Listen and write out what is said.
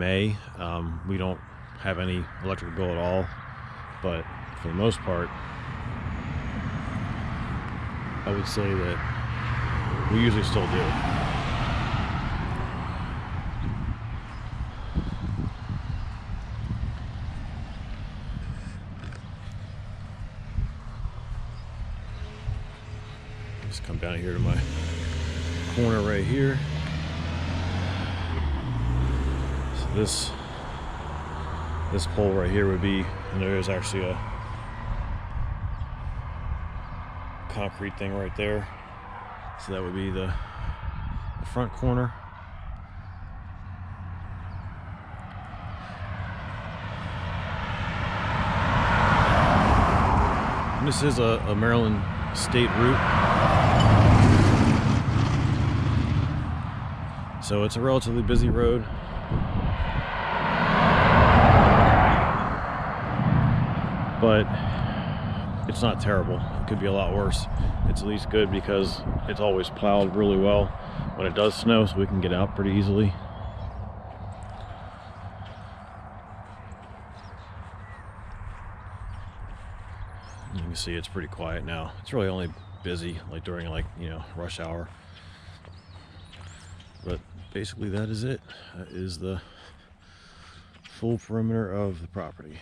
may. We don't have any electrical bill at all, but for the most part, I would say that we usually still do. Just come down here to my corner right here. So this pole right here would be, and there is actually a concrete thing right there. So that would be the front corner. And this is a Maryland state route. So it's a relatively busy road. But it's not terrible. It could be a lot worse. It's at least good because it's always plowed really well when it does snow, so we can get out pretty easily. You can see it's pretty quiet now. It's really only busy like during rush hour. But basically that is it. That is the full perimeter of the property.